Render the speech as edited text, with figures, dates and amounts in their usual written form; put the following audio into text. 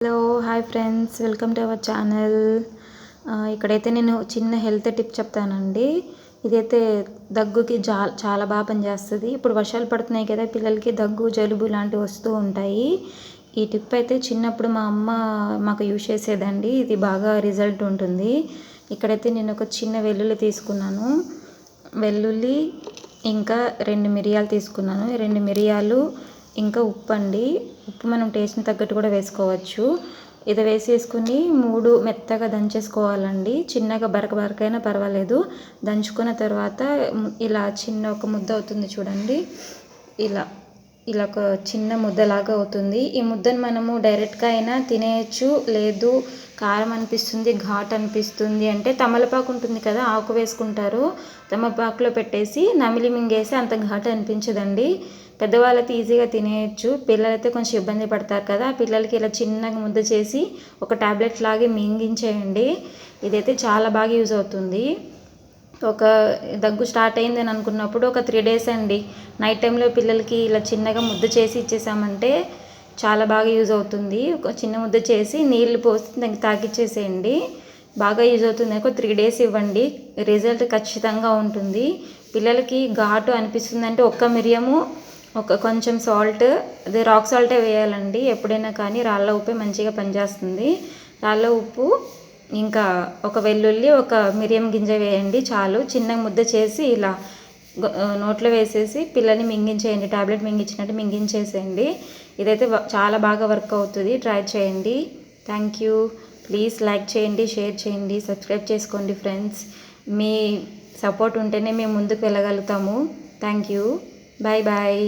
Hello hi friends, welcome to our channel. ఇక్కడైతే నేను చిన్న హెల్త్ టిప్ చెప్తానండి. ఇదైతే దగ్గుకి చాలా బాగా పనిచేస్తుంది. ఇప్పుడు వర్షాలు పడుతున్నాయి కదా, పిల్లలకి దగ్గు జలుబు లాంటివి వస్తూ ఉంటాయి. ఈ టిప్ అయితే చిన్నప్పుడు మా అమ్మ మాకు యూజ్ చేసేదండి. ఇది బాగా రిజల్ట్ ఉంటుంది. ఇక్కడైతే నేను ఒక చిన్న వెల్లుల్లి తీసుకున్నాను. వెల్లుల్లి ఇంకా 2 మిరియాలు తీసుకున్నాను. 2 మిరియాలు ఇంకా ఉప్పు అండి. ఉప్పు మనం టేస్ట్ని తగ్గట్టు కూడా వేసుకోవచ్చు. ఇది వేసేసుకుని 3 మెత్తగా దంచేసుకోవాలండి. చిన్నగా బరకైనా పర్వాలేదు. దంచుకున్న తర్వాత ఇలా చిన్న ఒక ముద్ద అవుతుంది చూడండి. ఇలా ఒక చిన్న ముద్దలాగా అవుతుంది. ఈ ముద్దను మనము డైరెక్ట్గా అయినా తినేయచ్చు. లేదు కారం అనిపిస్తుంది, ఘాట్ అనిపిస్తుంది అంటే తమలపాకు ఉంటుంది కదా, ఆకు వేసుకుంటారు. తమలపాకులో పెట్టేసి నమిలి మింగేసి అంత ఘాట్ అనిపించదండి. పెద్దవాళ్ళైతే ఈజీగా తినేయచ్చు. పిల్లలైతే కొంచెం ఇబ్బంది పడతారు కదా, పిల్లలకి ఇలా చిన్నగా ముద్ద చేసి ఒక టాబ్లెట్ లాగే మింగించేయండి. ఇదైతే చాలా బాగా యూజ్ అవుతుంది. ఒక దగ్గు స్టార్ట్ అయింది అని అనుకున్నప్పుడు ఒక 3 days అండి, నైట్ టైంలో పిల్లలకి ఇలా చిన్నగా ముద్ద చేసి ఇచ్చేసామంటే చాలా బాగా యూజ్ అవుతుంది. ఒక చిన్న ముద్ద చేసి నీళ్లు పోసి దానికి తాగిచ్చేసేయండి. బాగా యూజ్ అవుతుంది. ఒక 3 days ఇవ్వండి, రిజల్ట్ ఖచ్చితంగా ఉంటుంది. పిల్లలకి ఘాటు అనిపిస్తుందంటే ఒక్క మిరియము, ఒక కొంచెం సాల్ట్, అదే రాక్ సాల్టే వేయాలండి. ఎప్పుడైనా కానీ రాళ్ళ ఉప్పే మంచిగా పనిచేస్తుంది. రాళ్ళ ఉప్పు ఇంకా ఒక వెల్లుల్లి, ఒక మిరియం గింజ వేయండి చాలు. చిన్న ముద్ద చేసి ఇలా నోట్లో వేసేసి పిల్లల్ని మింగించేయండి. టాబ్లెట్ మింగించినట్టు మింగించేసేయండి. ఇదైతే చాలా బాగా వర్క్ అవుతుంది. ట్రై చేయండి. Thank you. ప్లీజ్ లైక్ చేయండి, షేర్ చేయండి, సబ్స్క్రైబ్ చేసుకోండి ఫ్రెండ్స్. మీ సపోర్ట్ ఉంటేనే మేము ముందుకు వెళ్ళగలుగుతాము. Thank you. Bye bye.